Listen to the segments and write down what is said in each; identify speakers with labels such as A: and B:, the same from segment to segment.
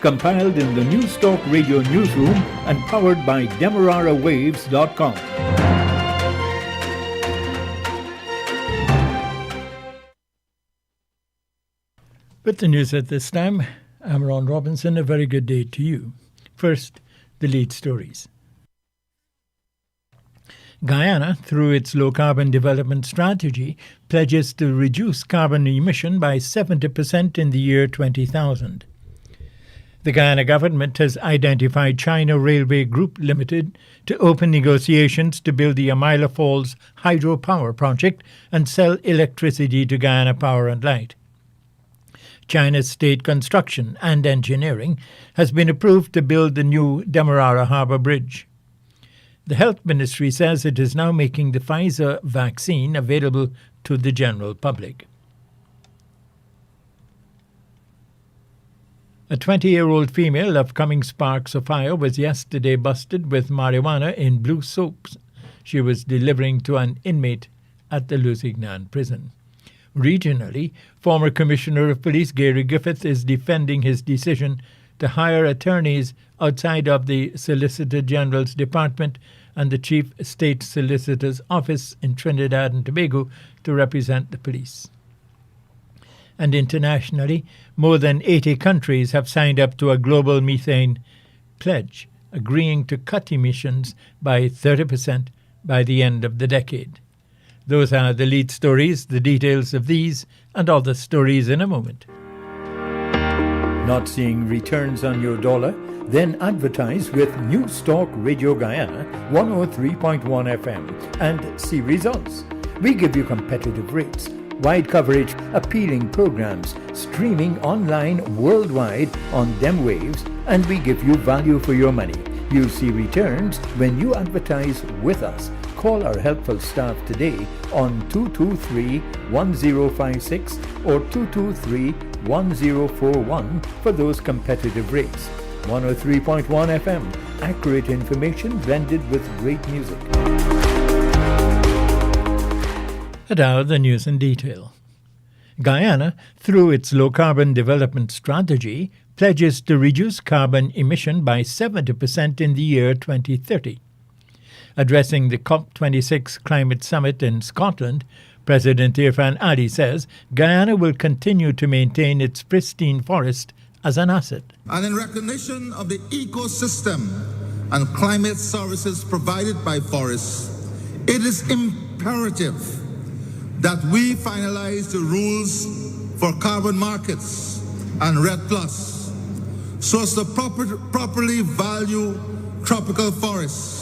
A: compiled in the News Talk Radio newsroom and powered by DemeraraWaves.com.
B: With the news at this time, I'm Ron Robinson. A very good day to you. First, the lead stories. Guyana, through its low-carbon development strategy, pledges to reduce carbon emission by 70% in the year 20,000. The Guyana government has identified China Railway Group Limited to open negotiations to build the Amila Falls hydropower project and sell electricity to Guyana Power and Light. China's State Construction and Engineering has been approved to build the new Demerara Harbour Bridge. The Health Ministry says it is now making the Pfizer vaccine available to the general public. A 20-year-old female of Cumming Sparks, Ohio, was yesterday busted with marijuana in blue soaps she was delivering to an inmate at the Lusignan prison. Regionally, former Commissioner of Police Gary Griffith is defending his decision to hire attorneys outside of the Solicitor General's Department and the Chief State Solicitor's Office in Trinidad and Tobago to represent the police. And internationally, more than 80 countries have signed up to a global methane pledge, agreeing to cut emissions by 30% by the end of the decade. Those are the lead stories. The details of these and other stories in a moment.
A: Not seeing returns on your dollar? Then advertise with News Talk Radio Guyana 103.1 FM and see results. We give you competitive rates, wide coverage, appealing programs, streaming online worldwide on dem waves, and we give you value for your money. You'll see returns when you advertise with us. Call our helpful staff today on 223-1056 or 223-1041 for those competitive rates. 103.1 FM, accurate information blended with great music.
B: And now the news in detail. Guyana, through its low-carbon development strategy, pledges to reduce carbon emission by 70% in the year 2030. Addressing the COP26 climate summit in Scotland, President Irfan Ali says Guyana will continue to maintain its pristine forest as an asset.
C: And in recognition of the ecosystem and climate services provided by forests, it is imperative that we finalize the rules for carbon markets and REDD+, so as to properly value tropical forests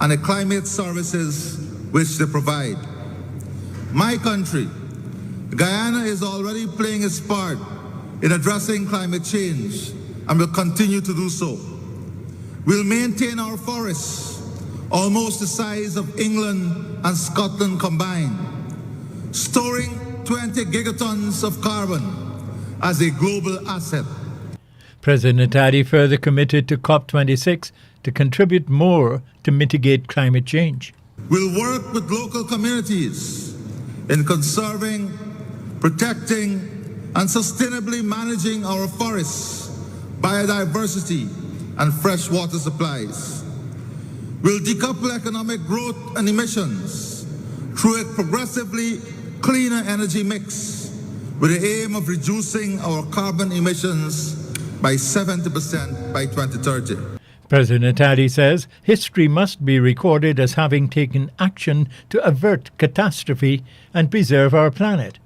C: and the climate services which they provide. My country, Guyana, is already playing its part in addressing climate change and will continue to do so. We'll maintain our forests, almost the size of England and Scotland combined, storing 20 gigatons of carbon as a global asset.
B: President Ali further committed to COP26 to contribute more to mitigate climate change.
C: We'll work with local communities in conserving, protecting, and sustainably managing our forests, biodiversity, and freshwater supplies. We'll decouple economic growth and emissions through a progressively cleaner energy mix with the aim of reducing our carbon emissions by 70% by 2030.
B: President Ali says history must be recorded as having taken action to avert catastrophe and preserve our planet.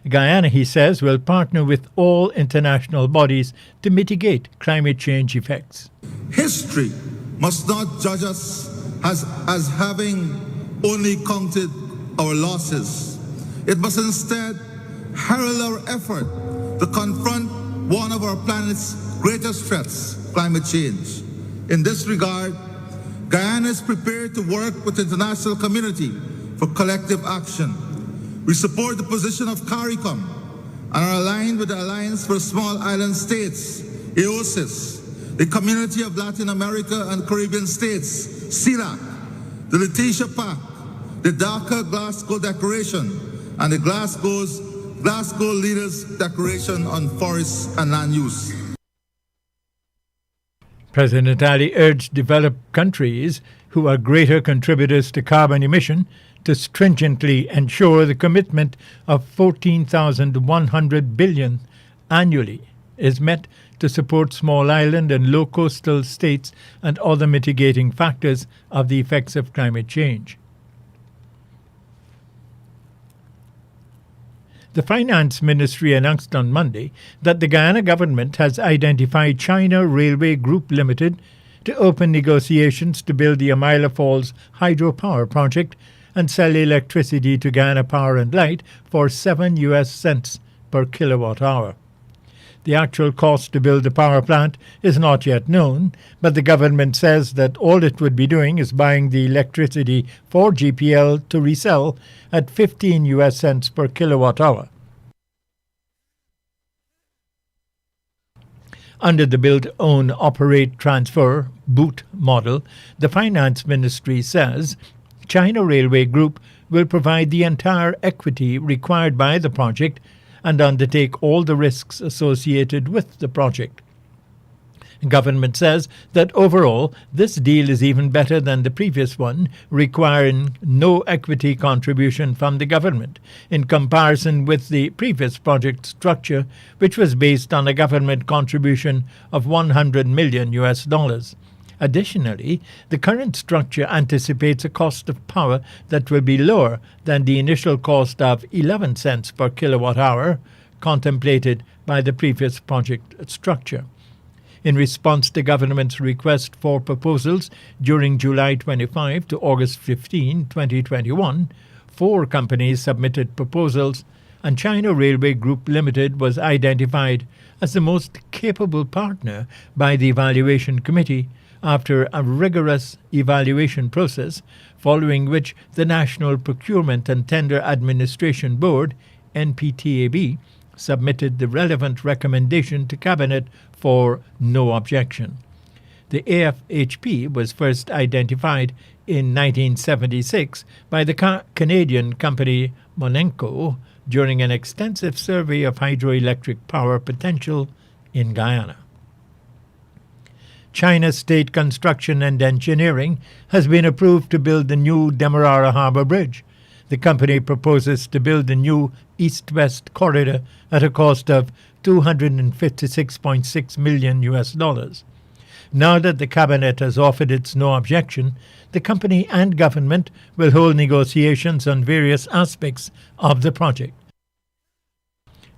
B: Guyana, he says, will partner with all international bodies to mitigate climate change effects.
C: History must not judge us as having only counted our losses. It must instead herald our effort to confront one of our planet's greatest threats, climate change. In this regard, Guyana is prepared to work with the international community for collective action. We support the position of CARICOM and are aligned with the Alliance for Small Island States, AOSIS, the Community of Latin America and Caribbean States, CELAC, the Letitia Pact, the Dhaka-Glasgow Declaration, and the Glasgow Leaders Declaration on Forests and Land Use.
B: President Ali urged developed countries who are greater contributors to carbon emission to stringently ensure the commitment of 14,100 billion annually is met to support small island and low coastal states and other mitigating factors of the effects of climate change. The Finance Ministry announced on Monday that the Guyana government has identified China Railway Group Limited to open negotiations to build the Amila Falls hydropower project and sell electricity to Guyana Power and Light for 7 US cents per kilowatt hour. The actual cost to build the power plant is not yet known, but the government says that all it would be doing is buying the electricity for GPL to resell at 15 US cents per kilowatt hour. Under the Build, Own, Operate, Transfer (BOOT) model, the Finance Ministry says China Railway Group will provide the entire equity required by the project and undertake all the risks associated with the project. The government says that overall, this deal is even better than the previous one, requiring no equity contribution from the government, in comparison with the previous project structure, which was based on a government contribution of $100 million US. Additionally, the current structure anticipates a cost of power that will be lower than the initial cost of 11 cents per kilowatt hour contemplated by the previous project structure. In response to government's request for proposals during July 25 to August 15, 2021, 4 companies submitted proposals, and China Railway Group Limited was identified as the most capable partner by the Evaluation Committee after a rigorous evaluation process, following which the National Procurement and Tender Administration Board, NPTAB, submitted the relevant recommendation to Cabinet for no objection. The AFHP was first identified in 1976 by the Canadian company Monenco during an extensive survey of hydroelectric power potential in Guyana. China's State Construction and Engineering has been approved to build the new Demerara Harbour Bridge. The company proposes to build a new east-west corridor at a cost of $256.6 million US. Now that the cabinet has offered its no objection, the company and government will hold negotiations on various aspects of the project.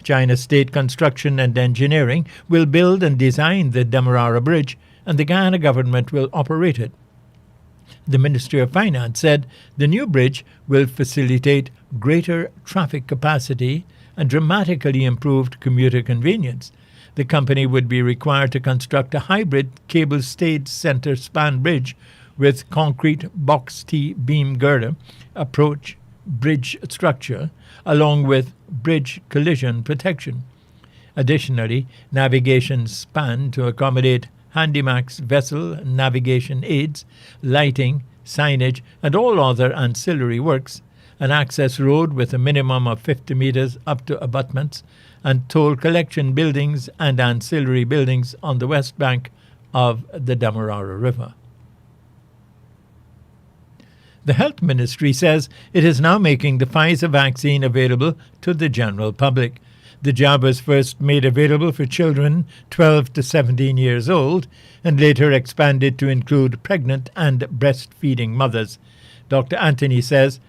B: China's State Construction and Engineering will build and design the Demerara Bridge, and the Guyana government will operate it. The Ministry of Finance said the new bridge will facilitate greater traffic capacity and dramatically improved commuter convenience. The company would be required to construct a hybrid cable-stayed center span bridge with concrete box T beam girder approach bridge structure, along with bridge collision protection. Additionally, navigation span to accommodate Handimax vessel navigation aids, lighting, signage, and all other ancillary works, an access road with a minimum of 50 meters up to abutments, and toll collection buildings and ancillary buildings on the west bank of the Demerara River. The Health Ministry says it is now making the Pfizer vaccine available to the general public. The jab was first made available for children 12 to 17 years old and later expanded to include pregnant and breastfeeding mothers. Dr. Anthony says,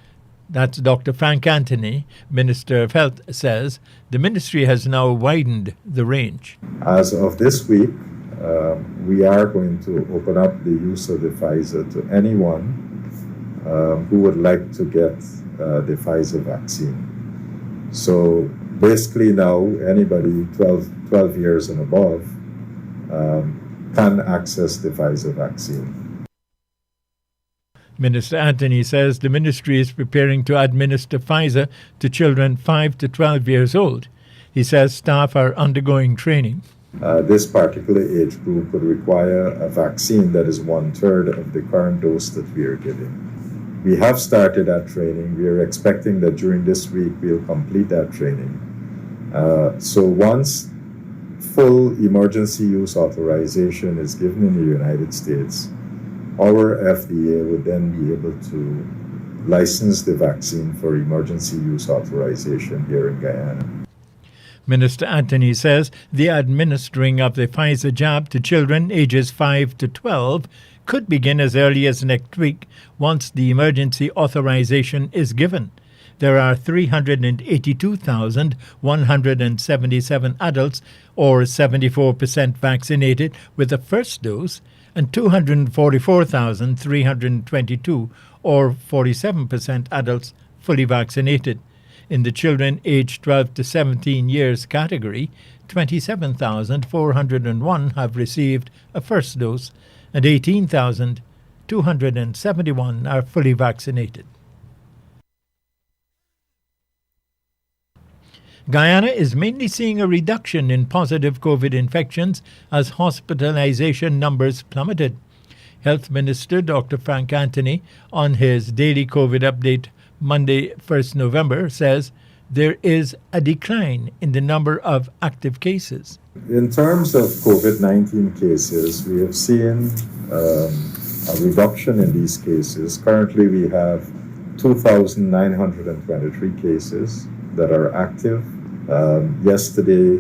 B: that's Dr. Frank Anthony, Minister of Health, says the ministry has now widened the range.
D: As of this week, we are going to open up the use of the Pfizer to anyone who would like to get the Pfizer vaccine. So basically now anybody 12 years and above can access the Pfizer vaccine.
B: Minister Anthony says the ministry is preparing to administer Pfizer to children 5 to 12 years old. He says staff are undergoing training.
D: This particular age group would require a vaccine that is 1/3 of the current dose that we are giving. We have started that training. We are expecting that during this week we'll complete that training. So once full emergency use authorization is given in the United States, our FDA would then be able to license the vaccine for emergency use authorization here in Guyana.
B: Minister Anthony says the administering of the Pfizer jab to children ages 5 to 12 could begin as early as next week once the emergency authorization is given. There are 382,177 adults, or 74% vaccinated with the first dose, and 244,322, or 47% adults, fully vaccinated. In the children aged 12 to 17 years category, 27,401 have received a first dose, and 18,271 are fully vaccinated. Guyana is mainly seeing a reduction in positive COVID infections as hospitalization numbers plummeted. Health Minister Dr. Frank Anthony, on his daily COVID update Monday, 1st November, says there is a decline in the number of active cases.
D: In terms of COVID-19 cases, we have seen a reduction in these cases. Currently, we have 2,923 cases that are active. Yesterday,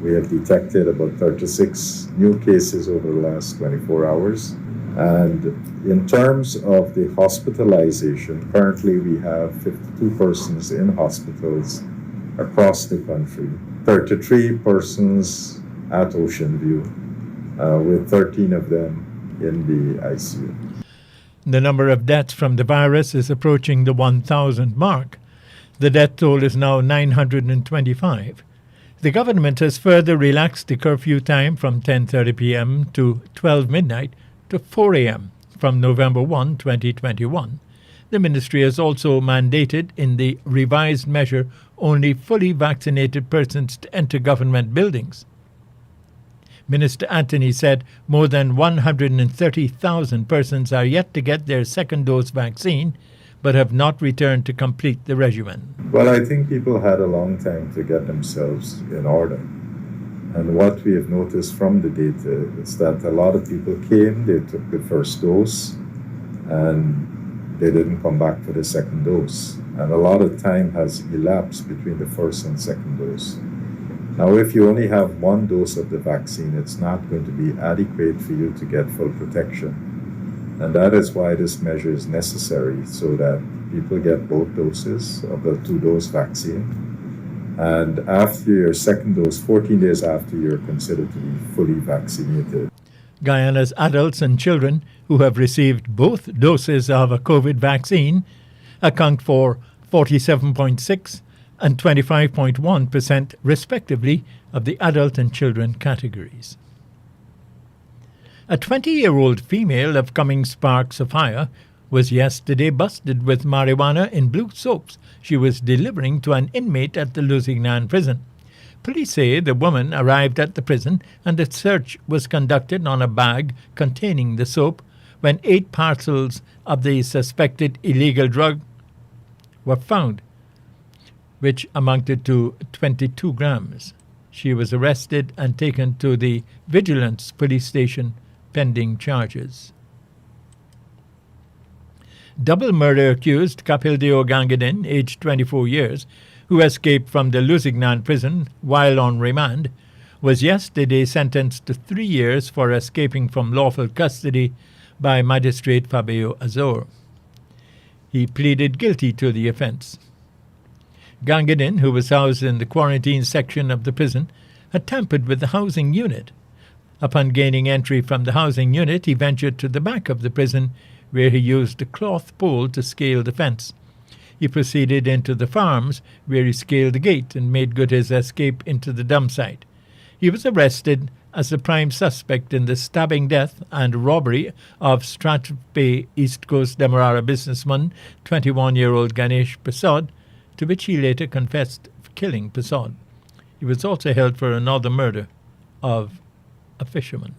D: we have detected about 36 new cases over the last 24 hours. And in terms of the hospitalization, currently we have 52 persons in hospitals across the country, 33 persons at Ocean View, with 13 of them in the ICU.
B: The number of deaths from the virus is approaching the 1,000 mark. The death toll is now 925. The government has further relaxed the curfew time from 10:30 p.m. to 12 midnight to 4 a.m. from November 1, 2021. The ministry has also mandated in the revised measure only fully vaccinated persons to enter government buildings. Minister Anthony said more than 130,000 persons are yet to get their second dose vaccine, but have not returned to complete the regimen.
D: Well, I think people had a long time to get themselves in order. And what we have noticed from the data is that a lot of people came, they took the first dose, and they didn't come back for the second dose. And a lot of time has elapsed between the first and second dose. Now, if you only have one dose of the vaccine, it's not going to be adequate for you to get full protection. And that is why this measure is necessary, so that people get both doses of the 2-dose vaccine. And after your second dose, 14 days after, you're considered to be fully vaccinated.
B: Guyana's adults and children who have received both doses of a COVID vaccine account for 47.6% and 25.1% respectively of the adult and children categories. A 20-year-old female of Cummings Park, Sophia, was yesterday busted with marijuana in blue soaps she was delivering to an inmate at the Lusignan prison. Police say the woman arrived at the prison and a search was conducted on a bag containing the soap when 8 parcels of the suspected illegal drug were found, which amounted to 22 grams. She was arrested and taken to the Vigilance police station pending charges. Double murder accused Kapildeo Gangadin, aged 24 years, who escaped from the Lusignan prison while on remand, was yesterday sentenced to 3 years for escaping from lawful custody by Magistrate Fabio Azor. He pleaded guilty to the offence. Gangadin, who was housed in the quarantine section of the prison, had tampered with the housing unit. Upon gaining entry from the housing unit, he ventured to the back of the prison, where he used a cloth pole to scale the fence. He proceeded into the farms, where he scaled the gate and made good his escape into the dump site. He was arrested as the prime suspect in the stabbing death and robbery of Strathspey East Coast Demerara businessman, 21-year-old Ganesh Prasad, to which he later confessed killing Prasad. He was also held for another murder of a fisherman.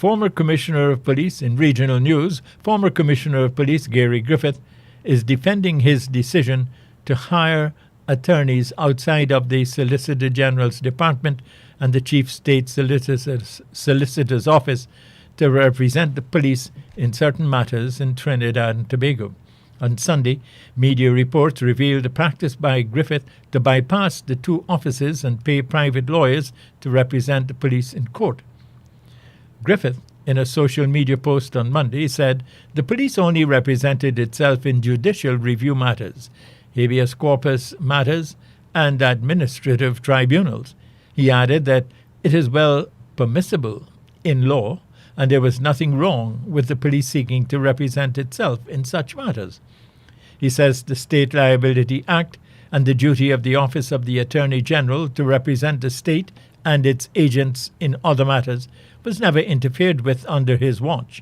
B: Former Commissioner of Police in regional news, former Commissioner of Police Gary Griffith is defending his decision to hire attorneys outside of the Solicitor General's Department and the Chief State Solicitor's Office to represent the police in certain matters in Trinidad and Tobago. On Sunday, media reports revealed a practice by Griffith to bypass the two offices and pay private lawyers to represent the police in court. Griffith, in a social media post on Monday, said the police only represented itself in judicial review matters, habeas corpus matters, and administrative tribunals. He added that it is well permissible in law, and there was nothing wrong with the police seeking to represent itself in such matters. He says the State Liability Act and the duty of the Office of the Attorney General to represent the state and its agents in other matters was never interfered with under his watch.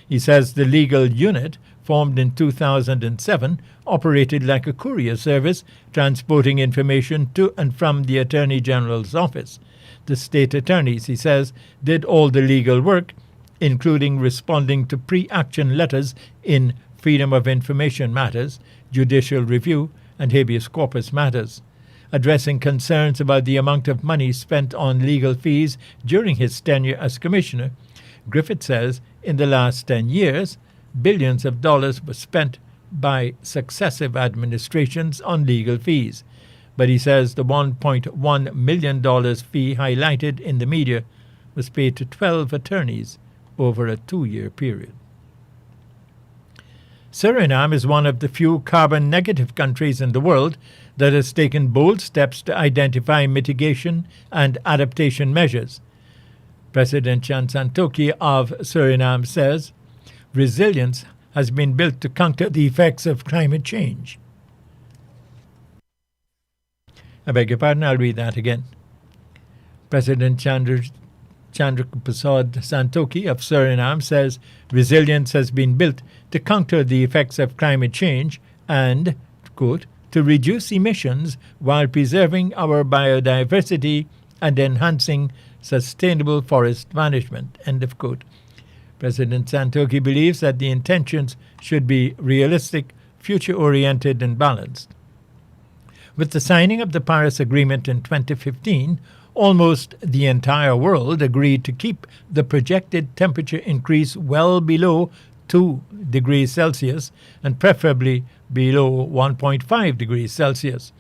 B: He says the legal unit, formed in 2007, operated like a courier service, transporting information to and from the Attorney General's office. The state attorneys, he says, did all the legal work, including responding to pre-action letters in freedom of information matters, judicial review, and habeas corpus matters. Addressing concerns about the amount of money spent on legal fees during his tenure as commissioner, Griffith says in the last 10 years, billions of dollars were spent by successive administrations on legal fees. But he says the $1.1 million fee highlighted in the media was paid to 12 attorneys over a 2-year period. Suriname is one of the few carbon-negative countries in the world that has taken bold steps to identify mitigation and adaptation measures. President Chan Santoki of Suriname says resilience has been built to counter the effects of climate change. I beg your pardon, I'll read that again. President Chandraprasad Santoki of Suriname says resilience has been built to counter the effects of climate change and, quote, to reduce emissions while preserving our biodiversity and enhancing sustainable forest management, end of quote. President Santoki believes that the intentions should be realistic, future-oriented, and balanced. With the signing of the Paris Agreement in 2015, almost the entire world agreed to keep the projected temperature increase well below 2 degrees Celsius and preferably below 1.5 degrees Celsius.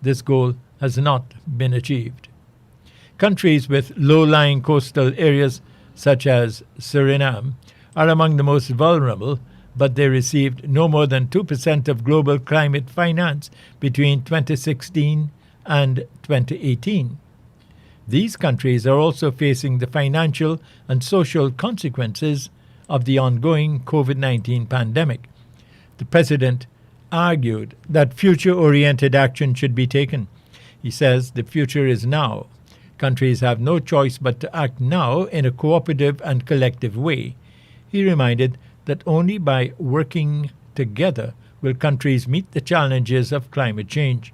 B: This goal has not been achieved. Countries with low-lying coastal areas, such as Suriname, are among the most vulnerable, but they received no more than 2% of global climate finance between 2016 and 2018. These countries are also facing the financial and social consequences of the ongoing COVID-19 pandemic. The president argued that future-oriented action should be taken. He says the future is now. Countries have no choice but to act now in a cooperative and collective way. He reminded that only by working together will countries meet the challenges of climate change.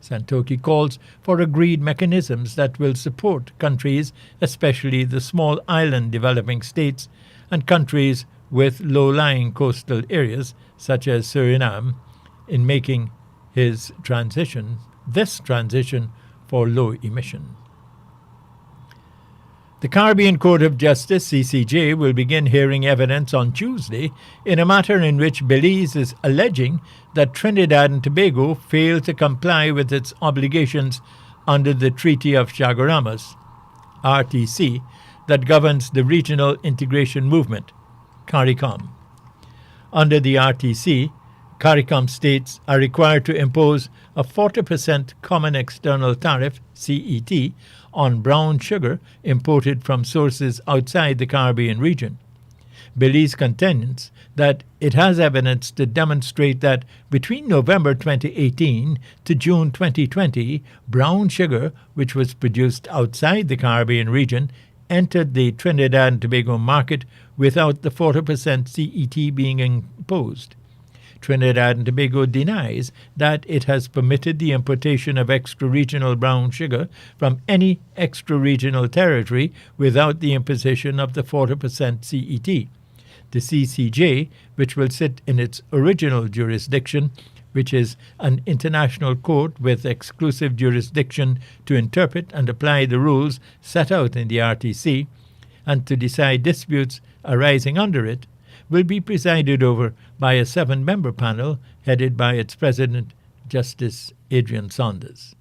B: Santoki calls for agreed mechanisms that will support countries, especially the small island developing states, and countries with low-lying coastal areas, such as Suriname, in making this transition for low emission. The Caribbean Court of Justice, CCJ, will begin hearing evidence on Tuesday in a matter in which Belize is alleging that Trinidad and Tobago failed to comply with its obligations under the Treaty of Chaguaramas, RTC, that governs the Regional Integration Movement, CARICOM. Under the RTC, CARICOM states are required to impose a 40% Common External Tariff, CET, on brown sugar imported from sources outside the Caribbean region. Belize contends that it has evidence to demonstrate that between November 2018 to June 2020, brown sugar, which was produced outside the Caribbean region, entered the Trinidad and Tobago market without the 40% CET being imposed. Trinidad and Tobago denies that it has permitted the importation of extra-regional brown sugar from any extra-regional territory without the imposition of the 40% CET. The CCJ, which will sit in its original jurisdiction, which is an international court with exclusive jurisdiction to interpret and apply the rules set out in the RTC and to decide disputes arising under it, will be presided over by a 7-member panel headed by its president, Justice Adrian Saunders.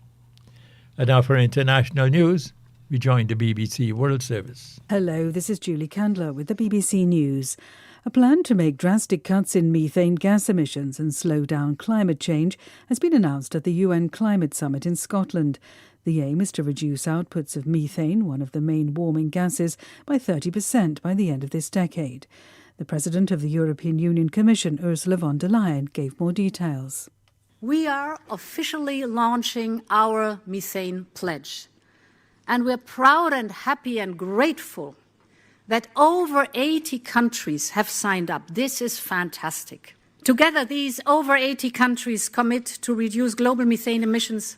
B: And now for international news, we join the BBC World Service.
E: Hello, this is Julie Candler with the BBC News. A plan to make drastic cuts in methane gas emissions and slow down climate change has been announced at the UN Climate Summit in Scotland. The aim is to reduce outputs of methane, one of the main warming gases, by 30% by the end of this decade. The President of the European Union Commission, Ursula von der Leyen, gave more details.
F: We are officially launching our methane pledge. And we're proud and happy and grateful that over 80 countries have signed up. This is fantastic. Together, these over 80 countries commit to reduce global methane emissions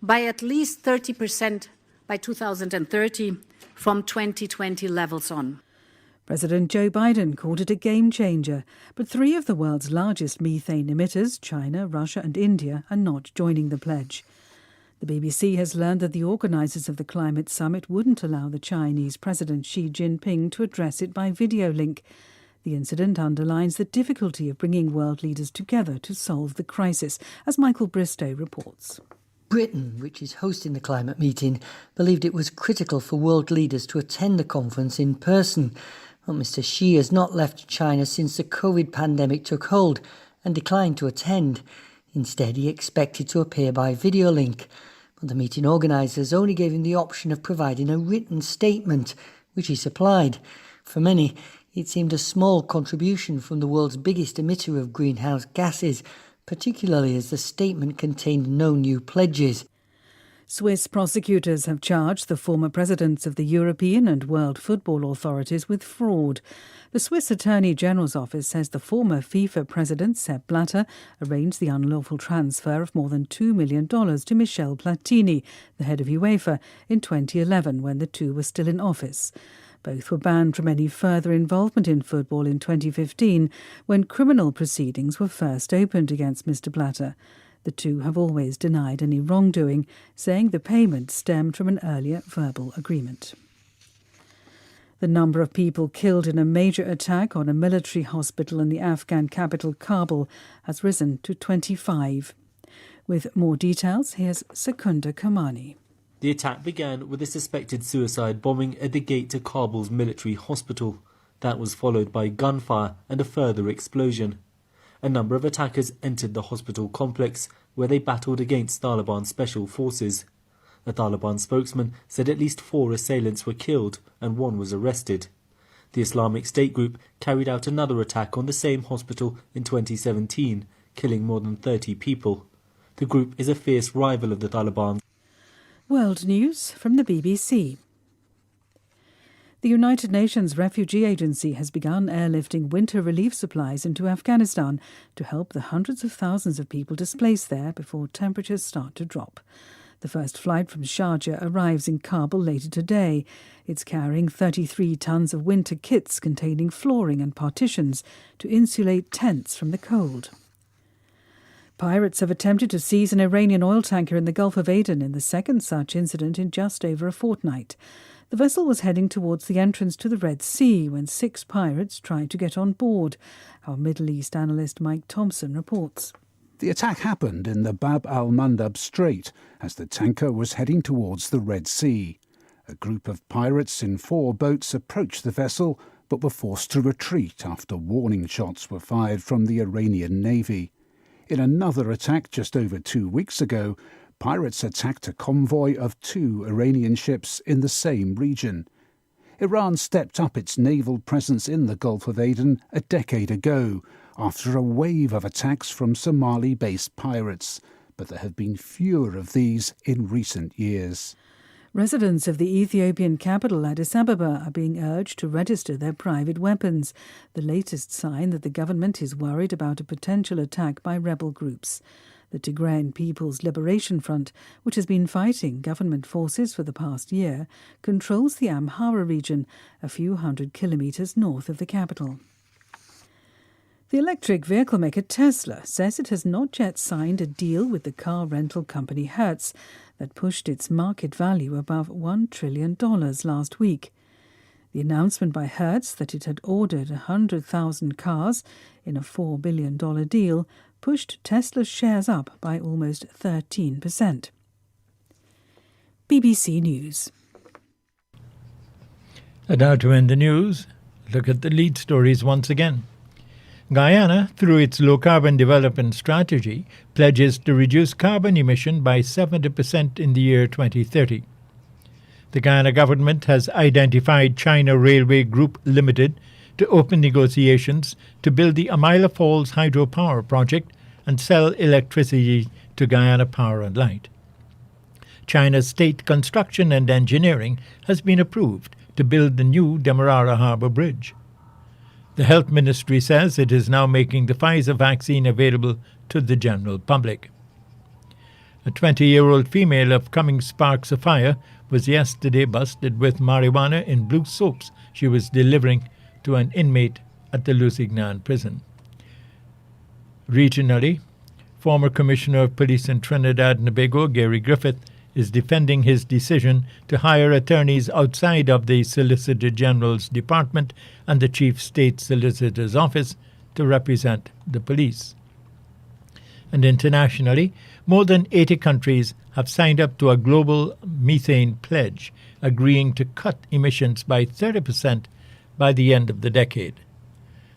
F: by at least 30% by 2030 from 2020 levels on.
E: President Joe Biden called it a game changer, but 3 of the world's largest methane emitters, China, Russia and India, are not joining the pledge. The BBC has learned that the organisers of the climate summit wouldn't allow the Chinese President Xi Jinping to address it by video link. The incident underlines the difficulty of bringing world leaders together to solve the crisis, as Michael Bristow reports.
G: Britain, which is hosting the climate meeting, believed it was critical for world leaders to attend the conference in person. Well, Mr. Xi has not left China since the COVID pandemic took hold and declined to attend. Instead, he expected to appear by video link. But the meeting organisers only gave him the option of providing a written statement, which he supplied. For many, it seemed a small contribution from the world's biggest emitter of greenhouse gases, particularly as the statement contained no new pledges.
E: Swiss prosecutors have charged the former presidents of the European and World Football Authorities with fraud. The Swiss Attorney General's office says the former FIFA president, Sepp Blatter, arranged the unlawful transfer of more than $2 million to Michel Platini, the head of UEFA, in 2011 when the two were still in office. Both were banned from any further involvement in football in 2015 when criminal proceedings were first opened against Mr. Blatter. The two have always denied any wrongdoing, saying the payment stemmed from an earlier verbal agreement. The number of people killed in a major attack on a military hospital in the Afghan capital Kabul has risen to 25. With more details, here's Sekunda Kamani.
H: The attack began with a suspected suicide bombing at the gate to Kabul's military hospital. That was followed by gunfire and a further explosion. A number of attackers entered the hospital complex where they battled against Taliban special forces. A Taliban spokesman said at least 4 assailants were killed and 1 was arrested. The Islamic State group carried out another attack on the same hospital in 2017, killing more than 30 people. The group is a fierce rival of the Taliban.
E: World News from the BBC. The United Nations Refugee Agency has begun airlifting winter relief supplies into Afghanistan to help the hundreds of thousands of people displaced there before temperatures start to drop. The first flight from Sharjah arrives in Kabul later today. It's carrying 33 tons of winter kits containing flooring and partitions to insulate tents from the cold. Pirates have attempted to seize an Iranian oil tanker in the Gulf of Aden in the second such incident in just over a fortnight. The vessel was heading towards the entrance to the Red Sea when 6 pirates tried to get on board. Our Middle East analyst Mike Thompson reports.
I: The attack happened in the Bab al-Mandab Strait as the tanker was heading towards the Red Sea. A group of pirates in 4 boats approached the vessel but were forced to retreat after warning shots were fired from the Iranian Navy. In another attack just over 2 weeks ago, pirates attacked a convoy of 2 Iranian ships in the same region. Iran stepped up its naval presence in the Gulf of Aden a decade ago after a wave of attacks from Somali-based pirates, but there have been fewer of these in recent years.
E: Residents of the Ethiopian capital, Addis Ababa, are being urged to register their private weapons, the latest sign that the government is worried about a potential attack by rebel groups. The Tigrayan People's Liberation Front, which has been fighting government forces for the past year, controls the Amhara region, a few hundred kilometres north of the capital. The electric vehicle maker Tesla says it has not yet signed a deal with the car rental company Hertz that pushed its market value above $1 trillion last week. The announcement by Hertz that it had ordered 100,000 cars in a $4 billion deal pushed Tesla's shares up by almost 13%. BBC News.
B: And now to end the news, look at the lead stories once again. Guyana, through its low-carbon development strategy, pledges to reduce carbon emission by 70% in the year 2030. The Guyana government has identified China Railway Group Limited to open negotiations to build the Amila Falls hydropower project and sell electricity to Guyana Power and Light. China's State Construction and Engineering has been approved to build the new Demerara Harbour Bridge. The Health Ministry says it is now making the Pfizer vaccine available to the general public. A 20-year-old female of Cummings Sparks of Fire was yesterday busted with marijuana in blue soaps she was delivering to an inmate at the Lusignan prison. Regionally, former Commissioner of Police in Trinidad and Tobago, Gary Griffith, is defending his decision to hire attorneys outside of the Solicitor General's Department and the Chief State Solicitor's Office to represent the police. And internationally, more than 80 countries have signed up to a global methane pledge, agreeing to cut emissions by 30% by the end of the decade.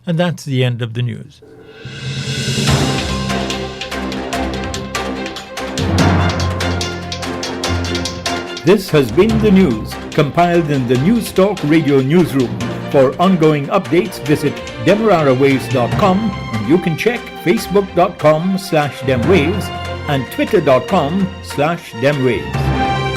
B: And that's the end of the news.
A: This has been the news, compiled in the News Talk Radio newsroom. For ongoing updates, visit demerarawaves.com, and you can check facebook.com/demwaves and twitter.com/demwaves.